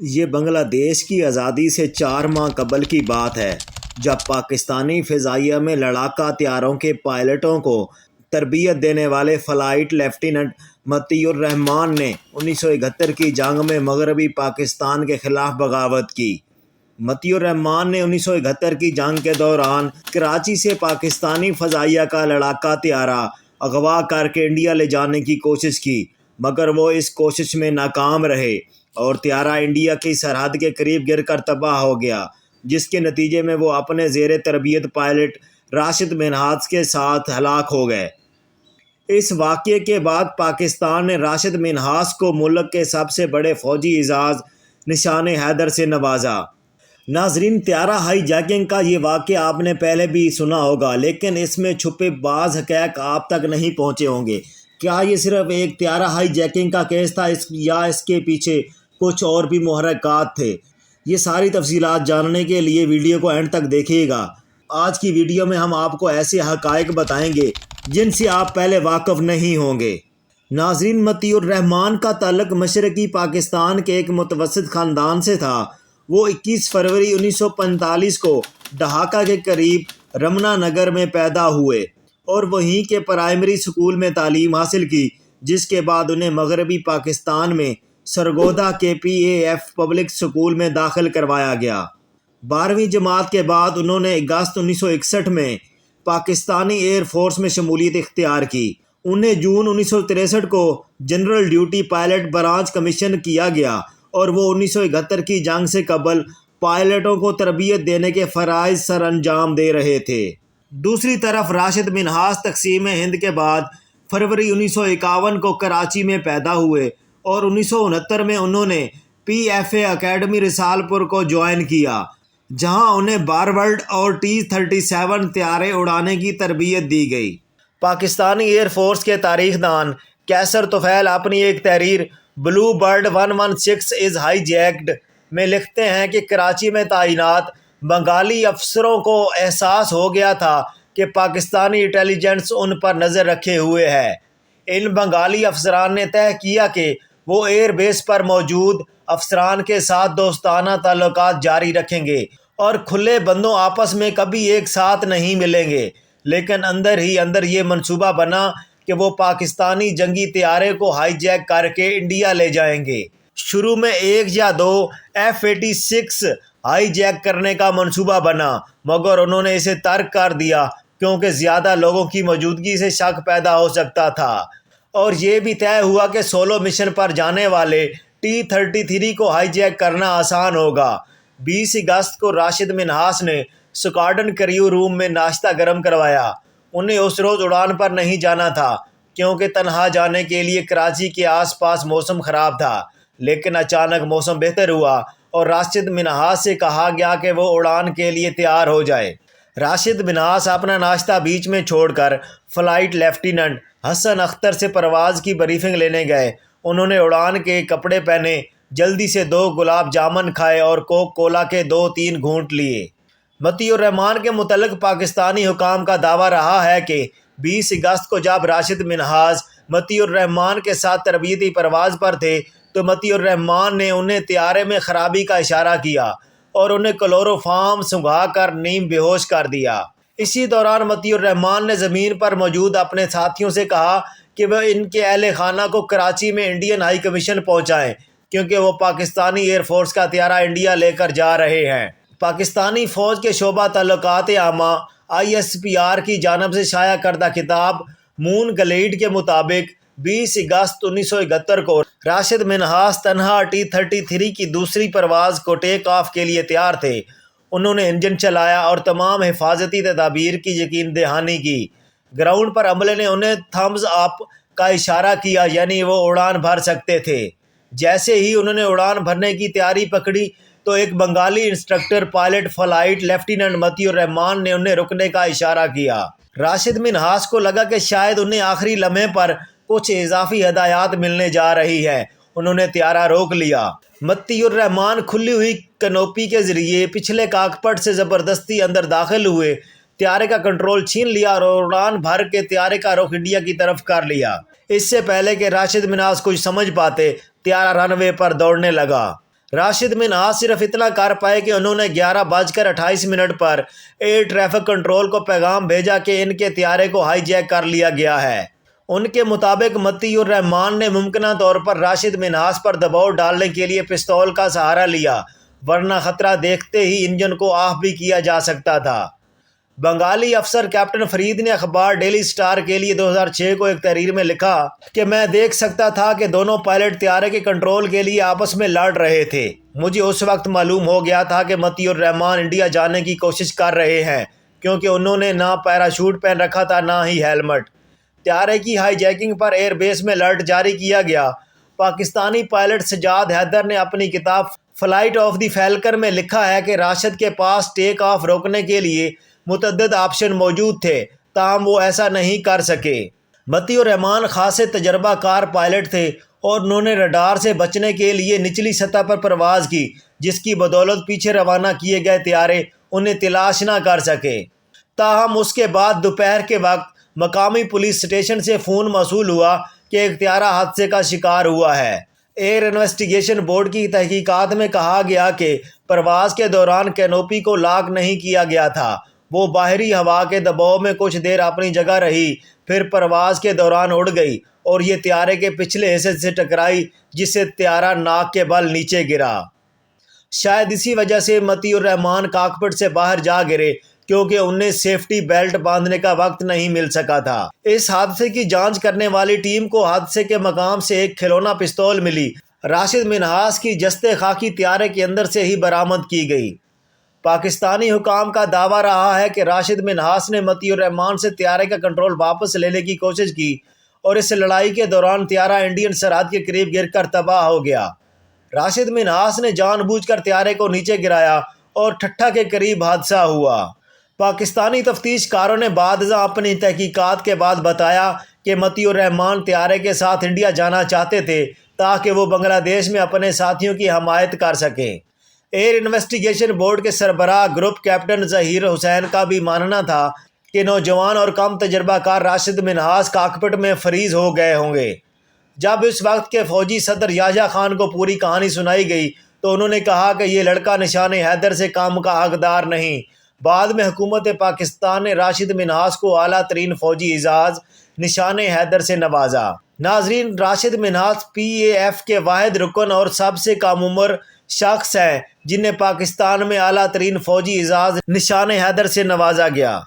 یہ بنگلہ دیش کی آزادی سے 4 ماہ قبل کی بات ہے، جب پاکستانی فضائیہ میں لڑاکا طیاروں کے پائلٹوں کو تربیت دینے والے فلائٹ لیفٹیننٹ مطیع الرحمان نے 1971 کی جنگ میں مغربی پاکستان کے خلاف بغاوت کی۔ مطیع الرحمان نے 1971 کی جنگ کے دوران کراچی سے پاکستانی فضائیہ کا لڑاکا طیارہ اغوا کر کے انڈیا لے جانے کی کوشش کی، مگر وہ اس کوشش میں ناکام رہے اور طیارہ انڈیا کی سرحد کے قریب گر کر تباہ ہو گیا، جس کے نتیجے میں وہ اپنے زیر تربیت پائلٹ راشد منہاس کے ساتھ ہلاک ہو گئے۔ اس واقعے کے بعد پاکستان نے راشد منہاس کو ملک کے سب سے بڑے فوجی اعزاز نشان حیدر سے نوازا۔ ناظرین، طیارہ ہائی جیکنگ کا یہ واقعہ آپ نے پہلے بھی سنا ہوگا، لیکن اس میں چھپے بعض حقائق آپ تک نہیں پہنچے ہوں گے۔ کیا یہ صرف ایک طیارہ ہائی جیکنگ کا کیس تھا یا اس کے پیچھے کچھ اور بھی محرکات تھے؟ یہ ساری تفصیلات جاننے کے لیے ویڈیو کو اینڈ تک دیکھیے گا۔ آج کی ویڈیو میں ہم آپ کو ایسے حقائق بتائیں گے جن سے آپ پہلے واقف نہیں ہوں گے۔ ناظرین، مطیع الرحمان کا تعلق مشرقی پاکستان کے ایک متوسط خاندان سے تھا۔ وہ 21 فروری 1945 کو ڈھاکہ کے قریب رمنا نگر میں پیدا ہوئے اور وہیں کے پرائمری اسکول میں تعلیم حاصل کی، جس کے بعد انہیں مغربی پاکستان میں سرگودا کے PAF پبلک اسکول میں داخل کروایا گیا۔ 12ویں جماعت کے بعد انہوں نے اگست 1961 میں پاکستانی ایئر فورس میں شمولیت اختیار کی۔ انہیں جون 1963 کو general duty pilot branch commission کیا گیا اور وہ 1971 کی جنگ سے قبل پائلٹوں کو تربیت دینے کے فرائض سر انجام دے رہے تھے۔ دوسری طرف راشد منہاس تقسیم ہند کے بعد فروری 1951 کو کراچی میں پیدا ہوئے اور 1969 میں انہوں نے PFA اکیڈمی رسالپور کو جوائن کیا، جہاں انہیں بارورڈ اور T-37 طیارے اڑانے کی تربیت دی گئی۔ پاکستانی ایئر فورس کے تاریخ دان قیصر طفیل اپنی ایک تحریر بلو برڈ 116 از ہائی جیکڈ میں لکھتے ہیں کہ کراچی میں تعینات بنگالی افسروں کو احساس ہو گیا تھا کہ پاکستانی انٹیلیجنس ان پر نظر رکھے ہوئے ہے۔ ان بنگالی افسران نے طے کیا کہ وہ ایئر بیس پر موجود افسران کے ساتھ دوستانہ تعلقات جاری رکھیں گے اور کھلے بندوں آپس میں کبھی ایک ساتھ نہیں ملیں گے، لیکن اندر ہی اندر یہ منصوبہ بنا کہ وہ پاکستانی جنگی طیارے کو ہائی جیک کر کے انڈیا لے جائیں گے۔ شروع میں 1 یا 2 F-86 ہائی جیک کرنے کا منصوبہ بنا، مگر انہوں نے اسے ترک کر دیا کیونکہ زیادہ لوگوں کی موجودگی سے شک پیدا ہو سکتا تھا، اور یہ بھی طے ہوا کہ سولو مشن پر جانے والے T-33 کو ہائی جیک کرنا آسان ہوگا۔ 20 اگست کو راشد منہاس نے اسکواڈرن کریو روم میں ناشتہ گرم کروایا۔ انہیں اس روز اڑان پر نہیں جانا تھا کیونکہ تنہا جانے کے لیے کراچی کے آس پاس موسم خراب تھا، لیکن اچانک موسم بہتر ہوا اور راشد منہاس سے کہا گیا کہ وہ اڑان کے لیے تیار ہو جائے۔ راشد منہاس اپنا ناشتہ بیچ میں چھوڑ کر فلائٹ لیفٹیننٹ حسن اختر سے پرواز کی بریفنگ لینے گئے۔ انہوں نے اڑان کے کپڑے پہنے، جلدی سے 2 گلاب جامن کھائے اور کوک کولا کے 2-3 گھونٹ لیے۔ مطیع الرحمان کے متعلق پاکستانی حکام کا دعویٰ رہا ہے کہ 20 اگست کو جب راشد منہاس مطیع الرحمان کے ساتھ تربیتی پرواز پر تھے تو مطیع الرحمان نے انہیں طیارے میں خرابی کا اشارہ کیا اور انہیں کلوروفارم سنگھا کر نیم بے ہوش کر دیا۔ اسی دوران مطیع الرحمان نے زمین پر موجود اپنے ساتھیوں سے کہا کہ وہ ان کے اہل خانہ کو کراچی میں انڈین ہائی کمیشن پہنچائیں کیونکہ وہ پاکستانی ایئر فورس کا طیارہ انڈیا لے کر جا رہے ہیں۔ پاکستانی فوج کے شعبہ تعلقات عامہ ISPR کی جانب سے شائع کردہ کتاب مون گلیڈ کے مطابق 20 اگست 1971 کو راشد منہاس تنہا T-33 کی دوسری پرواز کو ٹیک آف کے لیے تیار تھے۔ انہوں نے انجن چلایا اور تمام حفاظتی تدابیر کی یقین دہانی کی۔ گراؤنڈ پر عملے نے انہیں تھمز اپ کا اشارہ کیا، یعنی وہ اڑان بھر سکتے تھے۔ جیسے ہی انہوں نے اڑان بھرنے کی تیاری پکڑی تو ایک Bengali instructor pilot flight lieutenant Matiur Rahman نے انہیں رکنے کا اشارہ کیا۔ راشد منہاس کو لگا کہ شاید انہیں آخری لمحے پر کچھ اضافی ہدایات ملنے جا رہی ہیں۔ انہوں نے طیارہ روک لیا۔ مطیع الرحمان کھلی ہوئی کنوپی کے ذریعے پچھلے کاکپٹ سے زبردستی اندر داخل ہوئے، طیارے کا کنٹرول چھین لیا اور اڑان بھر کے طیارے کا رخ انڈیا کی طرف کر لیا۔ اس سے پہلے کہ راشد منہاس کچھ سمجھ پاتے، طیارہ رن وے پر دوڑنے لگا۔ راشد منہاس صرف اتنا کر پائے کہ انہوں نے 11:28 پر ایئر ٹریفک کنٹرول کو پیغام بھیجا کہ ان کے طیارے کو ہائی جیک کر لیا گیا ہے۔ ان کے مطابق مطیع الرحمان نے ممکنہ طور پر راشد منہاس پر دباؤ ڈالنے کے لیے پستول کا سہارا لیا، ورنہ خطرہ دیکھتے ہی انجن کو آف بھی کیا جا سکتا تھا۔ بنگالی افسر کیپٹن فرید نے اخبار ڈیلی اسٹار کے لیے 2006 کو ایک تحریر میں لکھا کہ میں دیکھ سکتا تھا کہ دونوں پائلٹ طیارے کے کنٹرول کے لیے آپس میں لڑ رہے تھے۔ مجھے اس وقت معلوم ہو گیا تھا کہ مطیع الرحمان انڈیا جانے کی کوشش کر رہے ہیں، کیونکہ انہوں نے نہ پیراشوٹ پہن رکھا تھا نہ ہی ہیلمٹ۔ طیارے کی high jacking per air base میں الرٹ جاری کیا گیا۔ پاکستانی پائلٹ سجاد حیدر نے اپنی کتاب فلائٹ آف دی فیلکن میں لکھا ہے کہ راشد کے پاس ٹیک آف روکنے کے لیے متعدد آپشن موجود تھے، تاہم وہ ایسا نہیں کر سکے۔ مطیع الرحمان خاصے تجربہ کار پائلٹ تھے اور انہوں نے رڈار سے بچنے کے لیے نچلی سطح پر پرواز کی، جس کی بدولت پیچھے روانہ کیے گئے طیارے انہیں تلاش نہ کر سکے۔ تاہم اس کے بعد دوپہر کے وقت مقامی پولیس اسٹیشن سے فون موصول ہوا کہ ایک طیارہ حادثے کا شکار ہوا ہے۔ ایئر انویسٹیگیشن بورڈ کی تحقیقات میں کہا گیا کہ پرواز کے دوران کینوپی کو لاک نہیں کیا گیا تھا۔ وہ باہری ہوا کے دباؤ میں کچھ دیر اپنی جگہ رہی، پھر پرواز کے دوران اڑ گئی اور یہ طیارے کے پچھلے حصے سے ٹکرائی، جس سے طیارہ ناک کے بل نیچے گرا۔ شاید اسی وجہ سے مطیع الرحمان کاکپٹ سے باہر جا گرے، کیونکہ انہیں سیفٹی بیلٹ باندھنے کا وقت نہیں مل سکا تھا۔ اس حادثے کی جانچ کرنے والی ٹیم کو حادثے کے مقام سے ایک کھلونا پستول ملی، راشد منہاس کی جستے خاکی طیارے کے اندر سے ہی برآمد کی گئی۔ پاکستانی حکام کا دعویٰ رہا ہے کہ راشد منہاس نے مطیع الرحمان سے طیارے کا کنٹرول واپس لینے کی کوشش کی اور اس لڑائی کے دوران طیارہ انڈین سرحد کے قریب گر کر تباہ ہو گیا۔ راشد منہاس نے جان بوجھ کر طیارے کو نیچے گرایا اور ٹھٹھا کے قریب حادثہ ہوا۔ پاکستانی تفتیش کاروں نے بعد ازاں اپنی تحقیقات کے بعد بتایا کہ مطیع الرحمان طیارے کے ساتھ انڈیا جانا چاہتے تھے تاکہ وہ بنگلہ دیش میں اپنے ساتھیوں کی حمایت کر سکیں۔ ایئر انویسٹیگیشن بورڈ کے سربراہ گروپ کیپٹن ظہیر حسین کا بھی ماننا تھا کہ نوجوان اور کم تجربہ کار راشد منہاس کاکپٹ میں فریز ہو گئے ہوں گے۔ جب اس وقت کے فوجی صدر یحییٰ خان کو پوری کہانی سنائی گئی تو انہوں نے کہا کہ یہ لڑکا نشان حیدر سے کام کا حقدار نہیں۔ بعد میں حکومت پاکستان نے راشد منہاس کو اعلیٰ ترین فوجی اعزاز نشان حیدر سے نوازا۔ ناظرین، راشد منہاس PAF کے واحد رکن اور سب سے کم عمر شخص ہیں جنہیں پاکستان میں اعلیٰ ترین فوجی اعزاز نشان حیدر سے نوازا گیا۔